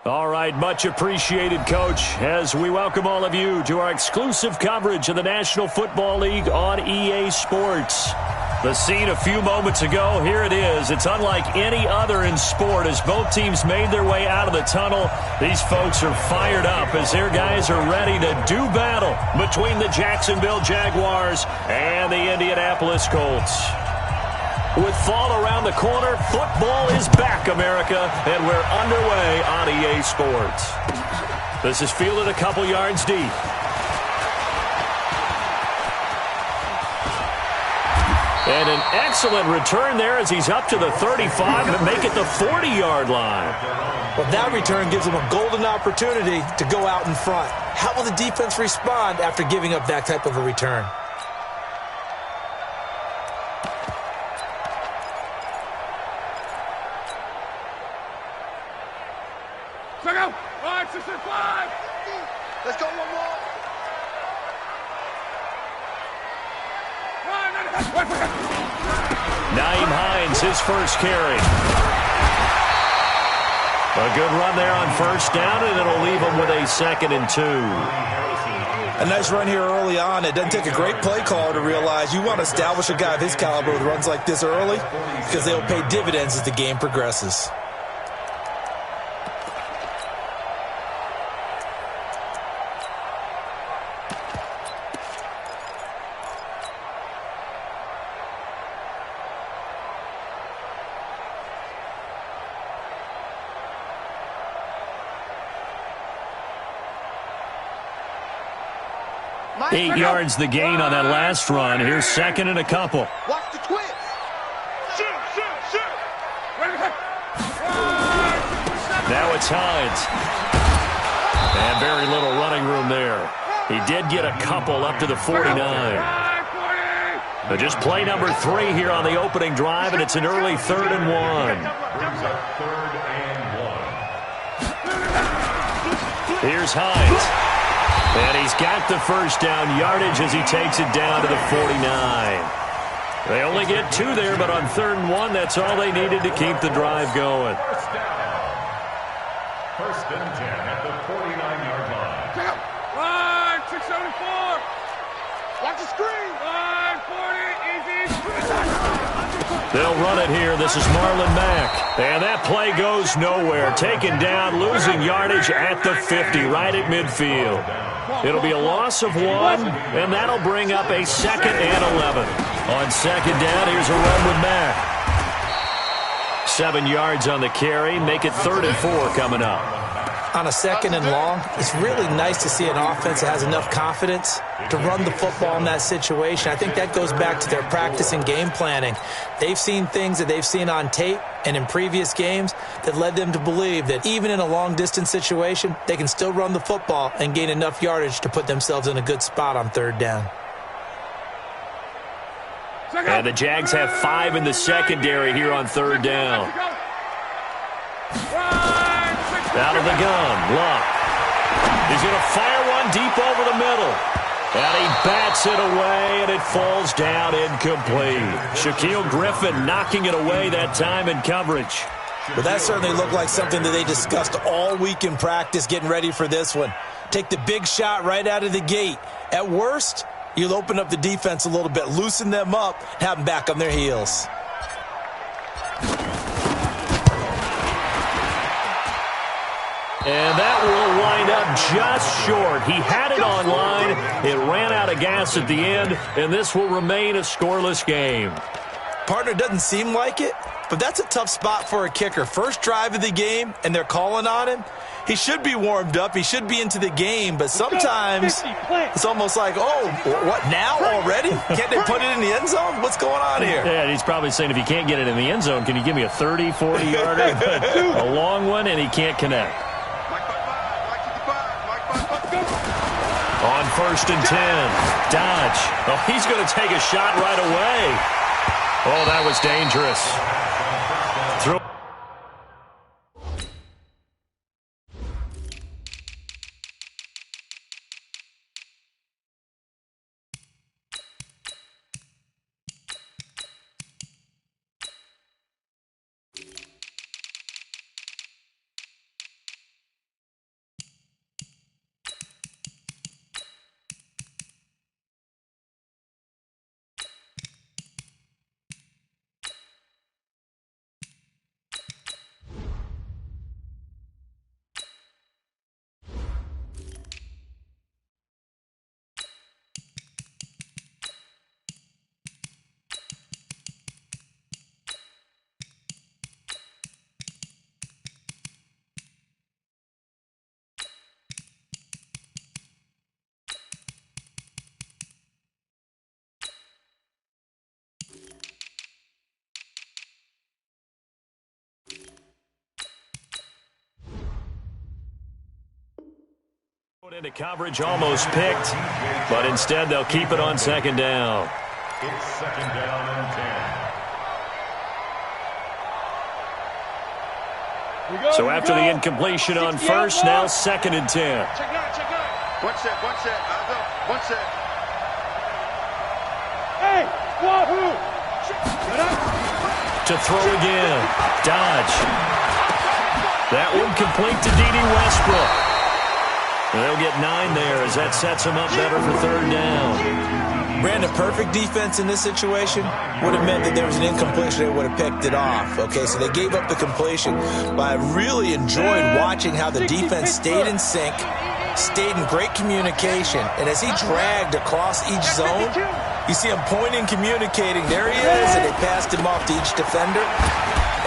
All right, much appreciated, Coach, as we welcome all of you to our exclusive coverage of the National Football League on EA Sports. The scene a few moments ago, here it is. It's unlike any other in sport as both teams made their way out of the tunnel. These folks are fired up as their guys are ready to do battle between the Jacksonville Jaguars and the Indianapolis Colts. With fall around the corner, football is back, America, and we're underway on EA Sports. This is fielded a couple yards deep. And an excellent return there as he's up to the 35 and make it the 40-yard line. Well, that return gives him a golden opportunity to go out in front. How will the defense respond after giving up that type of a return? Let's go one more. Naeem Hines, his first carry. A good run there on first down, and it'll leave him with a 2nd and 2. A nice run here early on. It doesn't take a great play caller to realize you want to establish a guy of his caliber with runs like this early because they'll pay dividends as the game progresses. Eight yards the gain on that last run. Here's 2nd and a couple. Watch the twist. Shoot. Now it's Hines. And very little running room there. He did get a couple up to the 49. But just play number 3 here on the opening drive, and it's an early 3rd and 1. Here's Hines. And he's got the first down yardage as he takes it down to the 49. They only get 2 there, but on 3rd and 1, that's all they needed to keep the drive going. First and 10 at the 49-yard line. Line 674. Watch the screen. Line 40. Easy. They'll run it here. This is Marlon Mack. And that play goes nowhere. Taken down, losing yardage at the 50, right at midfield. It'll be a loss of 1, and that'll bring up a 2nd and 11. On 2nd down, here's a run with Mack. 7 yards on the carry. Make it 3rd and 4 coming up. On a 2nd and long, it's really nice to see an offense that has enough confidence to run the football in that situation. I think that goes back to their practice and game planning. They've seen things that they've seen on tape and in previous games that led them to believe that even in a long-distance situation, they can still run the football and gain enough yardage to put themselves in a good spot on 3rd down. And the Jags have 5 in the secondary here on 3rd down. Out of the gun, Luck. He's going to fire one deep over the middle. And he bats it away, and it falls down incomplete. Shaquille Griffin knocking it away that time in coverage. Well, that certainly looked like something that they discussed all week in practice getting ready for this one. Take the big shot right out of the gate. At worst, you'll open up the defense a little bit, loosen them up, have them back on their heels. And that will wind up just short. He had it on line. It ran out of gas at the end, and this will remain a scoreless game. Partner, doesn't seem like it, but that's a tough spot for a kicker. First drive of the game, and they're calling on him. He should be warmed up. He should be into the game, but sometimes it's almost like, oh, what, now already? Can't they put it in the end zone? What's going on here? Yeah, he's probably saying, if you can't get it in the end zone, can you give me a 30, 40-yarder? A long one, and he can't connect. On 1st and 10, Dodge. Oh, he's going to take a shot right away. Oh, that was dangerous. Throw. Into coverage, almost picked, but instead they'll keep it on second down. It's second down and 10. So after the incompletion on first, now second and 10. Check out. One set. I'll go. One set. Hey, wahoo! To throw again. Dodge. That one complete to D.D. Westbrook. They'll get 9 there as that sets them up better for third down. Brandon, perfect defense in this situation would have meant that there was an incompletion. They would have picked it off. Okay, so they gave up the completion. But I really enjoyed watching how the defense stayed in sync, stayed in great communication. And as he dragged across each zone, you see him pointing, communicating. There he is, and they passed him off to each defender.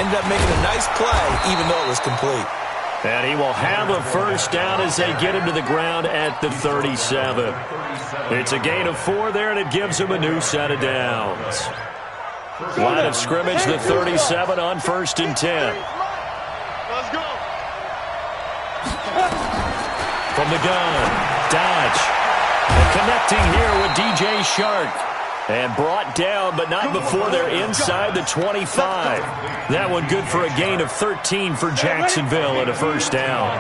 Ended up making a nice play, even though it was complete. And he will have a first down as they get him to the ground at the 37. It's a gain of 4 there, and it gives him a new set of downs. Line of scrimmage, the 37 on first and 10. Let's go. From the gun, Dodge. And connecting here with DJ Shark. And brought down, but not before they're inside the 25. That one good for a gain of 13 for Jacksonville and a first down.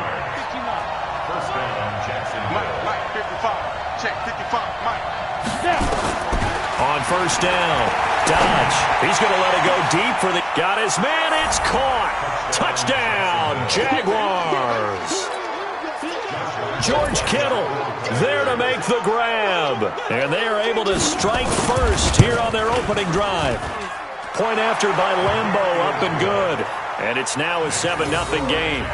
First down, Jacksonville. Mike, 55. Check, 55, Mike. On first down, Dodge. He's going to let it go deep for the... Got his man, it's caught. Touchdown, Jaguars. George Kittle there to make the grab. And they are able to strike first here on their opening drive. Point after by Lambo, up and good. And it's now a 7-0 game.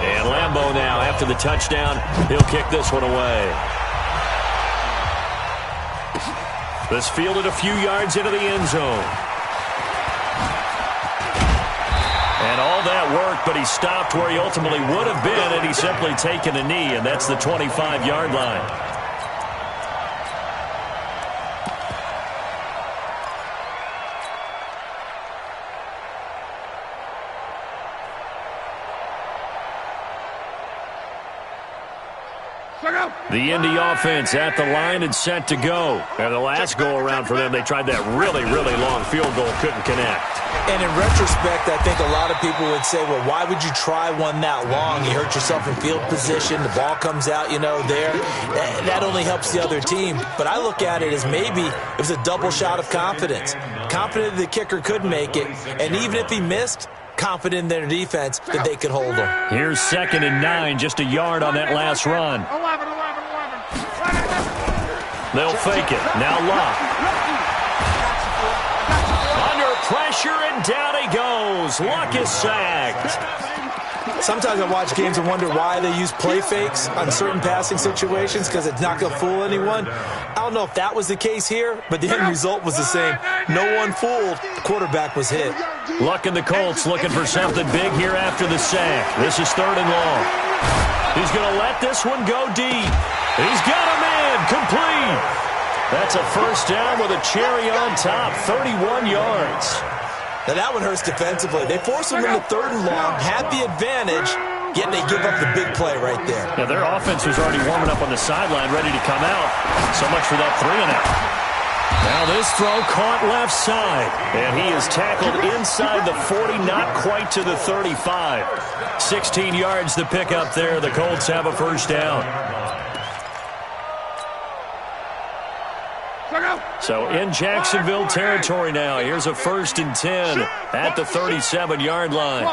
And Lambo now, after the touchdown, he'll kick this one away. This fielded a few yards into the end zone. And all that work, but he stopped where he ultimately would have been had he simply taken a knee, and that's the 25-yard line. The Indy offense at the line and set to go. And the last go-around for them, they tried that really, really long field goal, couldn't connect. And in retrospect, I think a lot of people would say, well, why would you try one that long? You hurt yourself in field position. The ball comes out, there. That only helps the other team. But I look at it as maybe it was a double shot of confidence. Confident the kicker could make it. And even if he missed, confident in their defense that they could hold him. Here's 2nd and 9, just a yard on that last run. 11. They'll fake it. Now Locke. Under pressure, and down he goes. Luck is sacked. Sometimes I watch games and wonder why they use play fakes on certain passing situations, because it's not going to fool anyone. I don't know if that was the case here, but the end result was the same. No one fooled. The quarterback was hit. Luck and the Colts looking for something big here after the sack. This is 3rd and long. He's going to let this one go deep. He's got a man complete. That's a first down with a cherry on top, 31 yards. Now that one hurts defensively. They force him into 3rd and long, had the advantage, yet they give up the big play right there. Yeah, their offense was already warming up on the sideline, ready to come out. So much for that 3-and-out. Now this throw caught left side, and he is tackled inside the 40, not quite to the 35. 16 yards to pick up there. The Colts have a first down. So in Jacksonville territory now. Here's a 1st and 10 at the 37-yard line.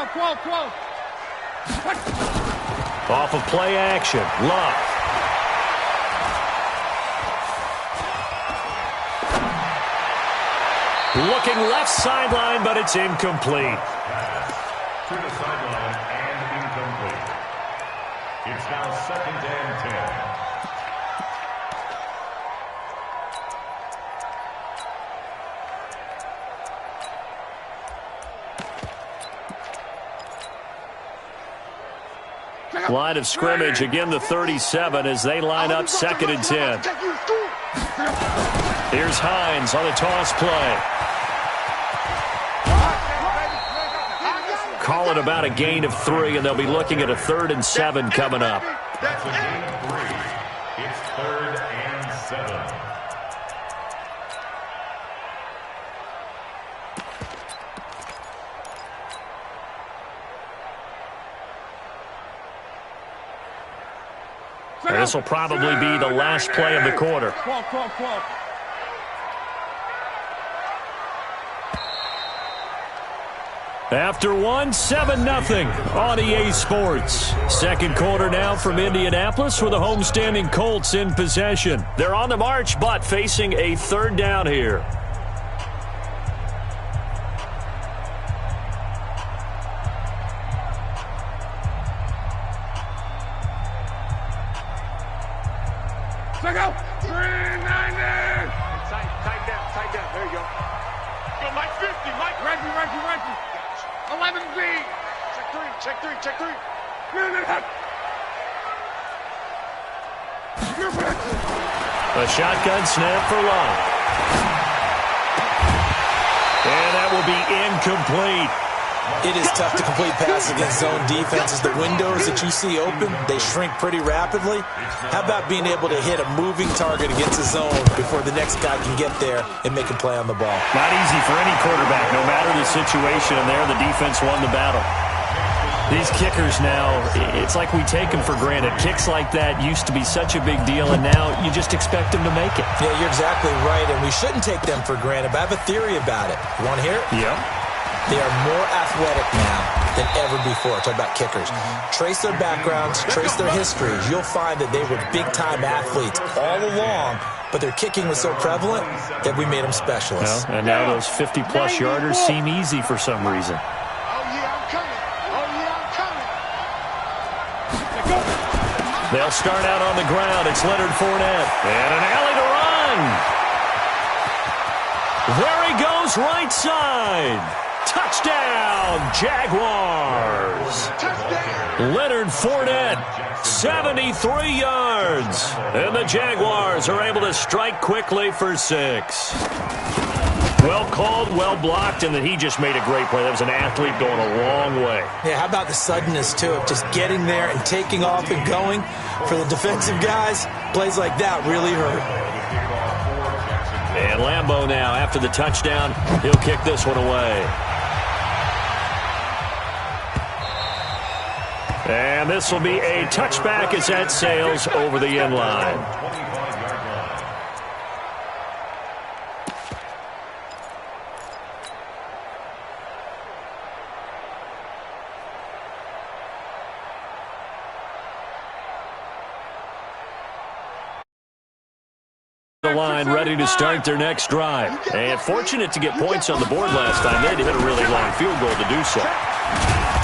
Off of play action. Luck. Looking left sideline, but it's incomplete. To the sideline and incomplete. It's now 2nd and 10. Line of scrimmage, again the 37 as they line up 2nd and 10. Here's Hines on a toss play. call it about a gain of 3, and they'll be looking at a 3rd and 7 coming up. That's a gain of 3. It's 3rd and 7. This will probably be the last play of the quarter. After 1, 7-0 on EA Sports. Second quarter now from Indianapolis with the homestanding Colts in possession. They're on the march, but facing a 3rd down here. Check out. 390. Tight down. There you go. Yo, Mike 50. Mike. Reggie. 11B. Check 3. A shotgun snap for Long. And that will be incomplete. It is tough to complete passes against zone defenses. The windows that you see open, they shrink pretty rapidly. How about being able to hit a moving target against a zone before the next guy can get there and make a play on the ball? Not easy for any quarterback, no matter the situation, and there the defense won the battle. These kickers now, it's like we take them for granted. Kicks like that used to be such a big deal, and now you just expect them to make it. Yeah, you're exactly right, and we shouldn't take them for granted, but I have a theory about it. You want to hear it? Yeah. They are more athletic now than ever before. Talk about kickers. Trace their backgrounds, trace their histories. You'll find that they were big-time athletes all along, but their kicking was so prevalent that we made them specialists. Well, and now those 50-plus yarders seem easy for some reason. Oh, yeah, I'm coming. They'll start out on the ground. It's Leonard Fournette. And an alley to run. There he goes, right side. Touchdown, Jaguars. Touchdown. Leonard Fournette, 73 yards. And the Jaguars are able to strike quickly for 6. Well called, well blocked, and then he just made a great play. That was an athlete going a long way. Yeah, how about the suddenness, too, of just getting there and taking off and going? For the defensive guys, plays like that really hurt. And Lambeau now, after the touchdown, he'll kick this one away. And this will be a touchback as that sails over the end line. The line ready to start their next drive. And fortunate to get points on the board last time. They had to hit a really long field goal to do so.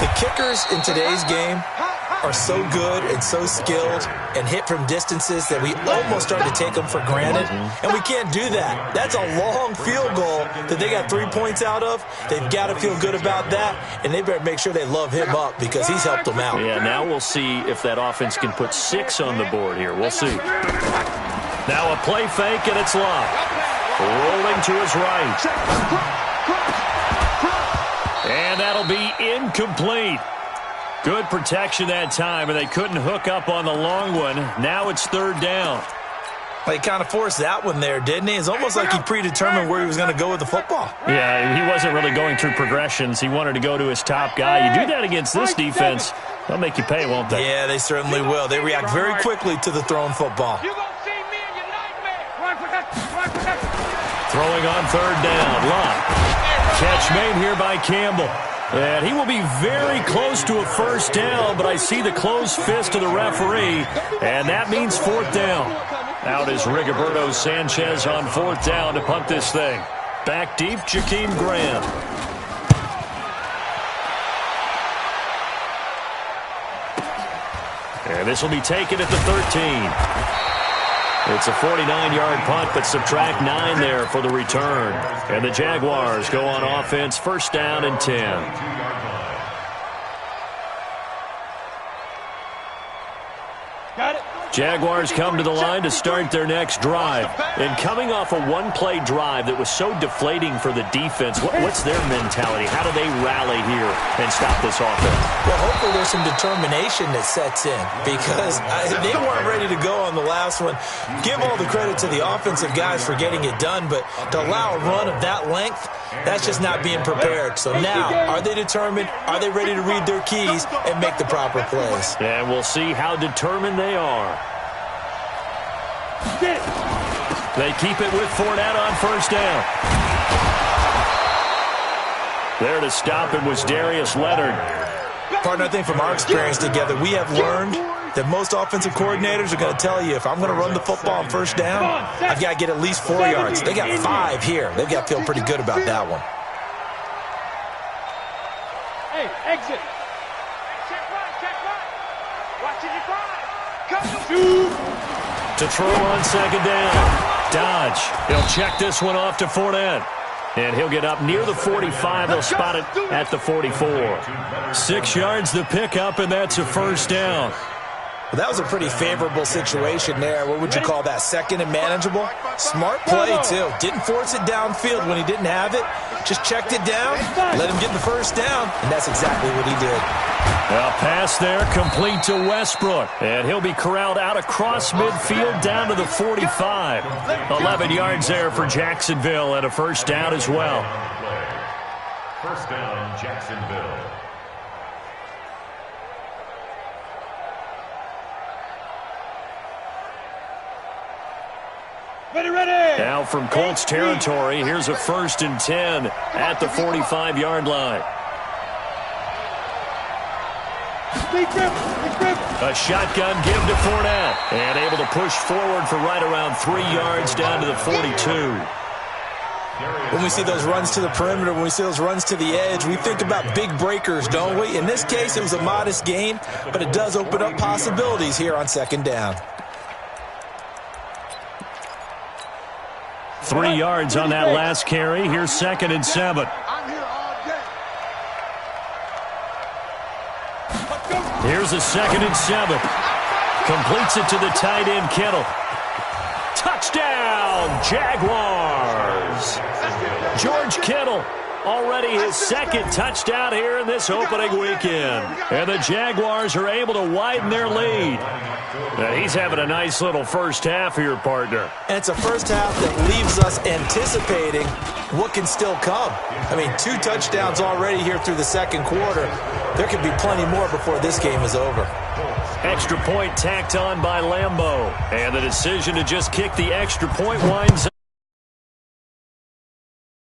The kickers in today's game are so good and so skilled and hit from distances that we almost start to take them for granted. And we can't do that. That's a long field goal that they got 3 points out of. They've got to feel good about that, and they better make sure they love him up because he's helped them out. Yeah, now we'll see if that offense can put 6 on the board here. We'll see. Now a play fake, and it's Love. Rolling to his right. And that'll be incomplete. Good protection that time, and they couldn't hook up on the long one. Now it's 3rd down. Well, he kind of forced that one there, didn't he? It's almost like he predetermined where he was going to go with the football. Yeah, he wasn't really going through progressions. He wanted to go to his top guy. You do that against this defense, they'll make you pay, won't they? Yeah, they certainly will. They react very quickly to the thrown football. Throwing on 3rd down. Love. Catch made here by Campbell. And he will be very close to a 1st down, but I see the closed fist of the referee, and that means 4th down. Out is Rigoberto Sanchez on 4th down to punt this thing. Back deep, Jakeem Graham. And this will be taken at the 13. It's a 49-yard punt, but subtract 9 there for the return. And the Jaguars go on offense, 1st down and 10. Jaguars come to the line to start their next drive. And coming off a one-play drive that was so deflating for the defense, what's their mentality? How do they rally here and stop this offense? Well, hopefully there's some determination that sets in because they weren't ready to go on the last one. Give all the credit to the offensive guys for getting it done, but to allow a run of that length, that's just not being prepared. So now, are they determined? Are they ready to read their keys and make the proper plays? And we'll see how determined they are. They keep it with Fournette on first down. There to stop it was Darius Leonard. Partner, I think from our experience together, we have learned that most offensive coordinators are going to tell you, if I'm going to run the football on first down, I've got to get at least 4 yards. They got 5 here. They've got to feel pretty good about that one. Hey, exit. Check right. Watch it, To throw on second down. Dodge. He'll check this one off to Fournette. And he'll get up near the 45. They'll spot it at the 44. 6 yards the pickup, and that's a first down. Well, that was a pretty favorable situation there. What would you call that? Second and manageable? Smart play, too. Didn't force it downfield when he didn't have it. Just checked it down, let him get the first down, and that's exactly what he did. A pass there complete to Westbrook. And he'll be corralled out across midfield down to the 45. 11 yards there for Jacksonville and a first down as well. First down, Jacksonville. Ready. Now from Colts territory, here's a 1st and 10 at the 45-yard line. A shotgun give to Fournette. And able to push forward for right around 3 yards down to the 42. When we see those runs to the perimeter, when we see those runs to the edge, we think about big breakers, don't we? In this case, it was a modest gain, but it does open up possibilities here on second down. 3 yards on that last carry. Here's 2nd and 7. Here's a 2nd and 7. Completes it to the tight end, Kittle. Touchdown, Jaguars. George Kittle, already his 2nd touchdown here in this opening weekend. And the Jaguars are able to widen their lead. And he's having a nice little first half here, partner. And it's a first half that leaves us anticipating what can still come. I mean, 2 touchdowns already here through the second quarter. There could be plenty more before this game is over. Extra point tacked on by Lambeau. And the decision to just kick the extra point winds up.